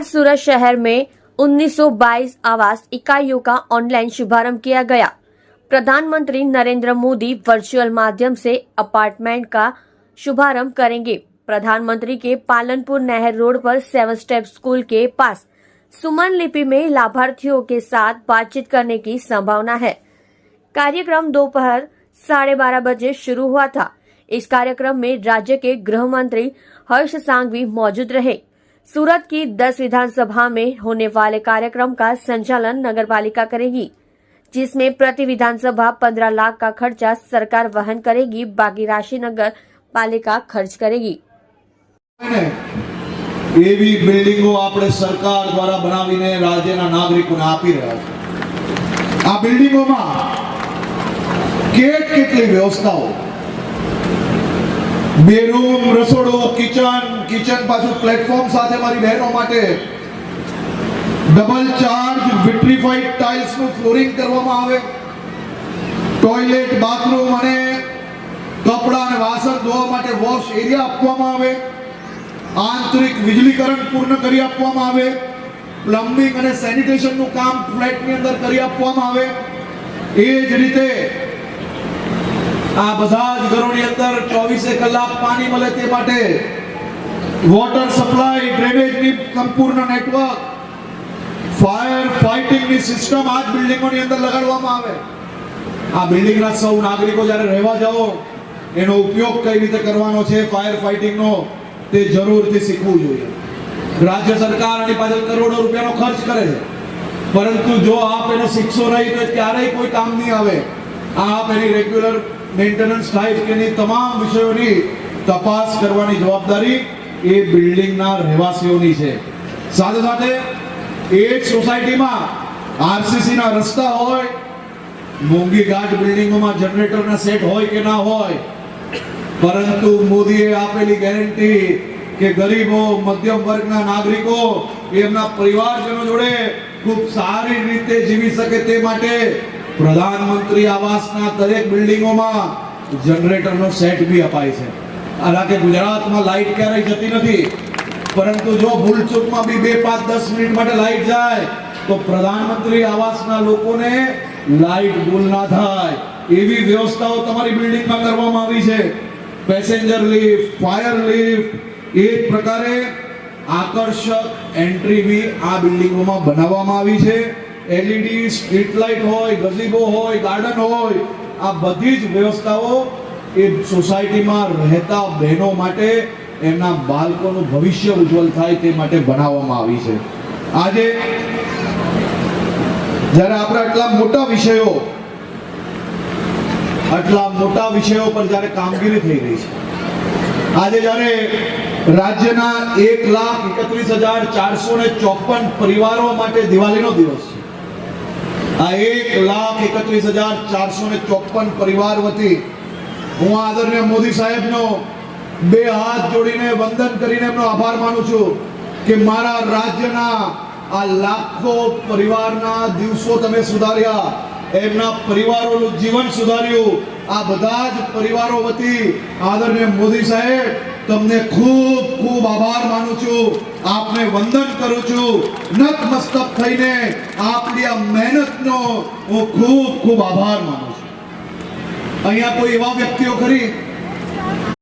आज सूरत शहर में 1922 आवास इकाइयों का ऑनलाइन शुभारंभ किया गया। प्रधानमंत्री नरेंद्र मोदी वर्चुअल माध्यम से अपार्टमेंट का शुभारंभ करेंगे। प्रधानमंत्री के पालनपुर नहर रोड पर 7 स्टेप स्कूल के पास सुमन लिपि में लाभार्थियों के साथ बातचीत करने की संभावना है। कार्यक्रम दोपहर 12:30 बजे शुरू हुआ था। इस कार्यक्रम में राज्य के गृह मंत्री हर्ष सांघवी मौजूद रहे। सूरत की 10 विधानसभा में होने वाले कार्यक्रम का संचालन नगरपालिका करेगी, जिसमें प्रति विधानसभा 15 लाख का खर्चा सरकार वहन करेगी, बाकी राशि नगर पालिका खर्च करेगी। एवी बिल्डिंगो આપણે સરકાર દ્વારા બનાવીને રાજ્યના નાગરિકોને આપી રહ્યા છે। આ બિલ્ડિંગોમાં કેટલી વ્યવસ્થાઓ, બેડરૂમ, રસોડો, કિચન પાછું પ્લેટફોર્મ સાથે મારી બહેનો માટે ડબલ ચાર્જ વિટ્રીફાઈડ ટાઇલ્સ નું ફ્લોરિંગ કરવામાં આવે, ટોયલેટ, બાથરૂમ અને કપડા અને વાસણ ધોવા માટે વોશ એરિયા આપવામાં આવે, આંતરિક વીજળીકરણ પૂર્ણ કરી આપવામાં આવે, પ્લમ્બિંગ અને સેનિટેશન નું કામ ફ્લેટની અંદર કરી આપવામાં આવે। એ જ રીતે આ બધા જ ઘરોની અંદર 24 કલાક પાણી મળે તે માટે વોટર સપ્લાય, ડ્રેનેજની સંપૂર્ણ નેટવર્ક, ફાયર ફાઇટિંગની સિસ્ટમ આ જ બિલ્ડિંગોની અંદર લગાડવામાં આવે। આ બિલ્ડિંગના સૌ નાગરિકો જ્યારે રહેવા જાઓ એનો ઉપયોગ કઈ રીતે કરવાનો છે ફાયર ફાઇટિંગનો તે જરૂરથી શીખવું જોઈએ। રાજ્ય સરકાર આની પાછળ કરોડો રૂપિયાનો ખર્ચ કરે છે, પરંતુ જો આપ એનો શીખશો નહીં તો ક્યારેય કોઈ કામ નહીં આવે। આપ એની રેગ્યુલર મેન્ટેનન્સ થાય કે નહીં તમામ વિષયોની તપાસ કરવાની જવાબદારી એ બિલ્ડિંગના રહેવાસીઓની છે। સાથે સાથે એક સોસાયટીમાં આરસીસીના રસ્તા હોય, મોંઘી ઘાટ બિલ્ડિંગોમાં જનરેટરના સેટ હોય કે ના હોય, પરંતુ મોદીએ આપેલી ગેરંટી કે ગરીબો, મધ્યમ વર્ગના નાગરિકો એમના પરિવારજનો જોડે ખૂબ સારી રીતે જીવી શકે તે માટે પ્રધાનમંત્રી આવાસના દરેક બિલ્ડિંગોમાં જનરેટરનો સેટ બી અપાય છે। હાલાકે ગુજરાતમાં લાઇટ ક્યારેય જતી નથી, પરંતુ જો ભૂલચૂકમાં બી 2, 5, 10 મિનિટ માટે લાઇટ જાય તો પ્રધાનમંત્રી આવાસના લોકોને લાઇટ ગુલ ના થાય એવી વ્યવસ્થાઓ તમારી બિલ્ડિંગમાં કરવામાં આવી છે। પેસેન્જર લિફ્ટ, ફાયર લિફ્ટ, એ પ્રકારે આકર્ષક એન્ટ્રી બી આ બિલ્ડિંગોમાં બનાવવામાં આવી છે। એલઈડી સ્ટ્રીટ લાઇટ હોય, ગઝીબો હોય, ગાર્ડન હોય, આ બધી જ વ્યવસ્થાઓ એ સોસાયટીમાં રહેતા બહેનો માટે એમના બાળકોનું ભવિષ્ય ઉજ્જવલ થાય તે માટે બનાવવામાં આવી છે। આજે જ્યારે આપણે આટલા મોટા વિષયો પર જ્યારે કામગીરી થઈ રહી છે, આજે જ્યારે રાજ્યના 1,31,454 પરિવારો માટે દિવાળીનો દિવસ છે, આ 1,31,454 પરિવાર વતી હું આદરણીય મોદી સાહેબનો 2 હાથ જોડીને વંદન કરીને એમનો આભાર માનું છું કે મારા રાજ્યના આ લાખો પરિવારના દિવસો તમે સુધાર્યા, એમના પરિવારોનું જીવન સુધાર્યું। આ બધા જ પરિવારો વતી આદરણીય મોદી સાહેબ તમને ખૂબ ખૂબ આભાર માનું છું, આપને વંદન કરું છું। નતમસ્તક થઈને આપની આ મહેનતનો હું ખૂબ ખૂબ આભાર માનું છું। અહીંયા કોઈ એવા વ્યક્તિઓ ખરી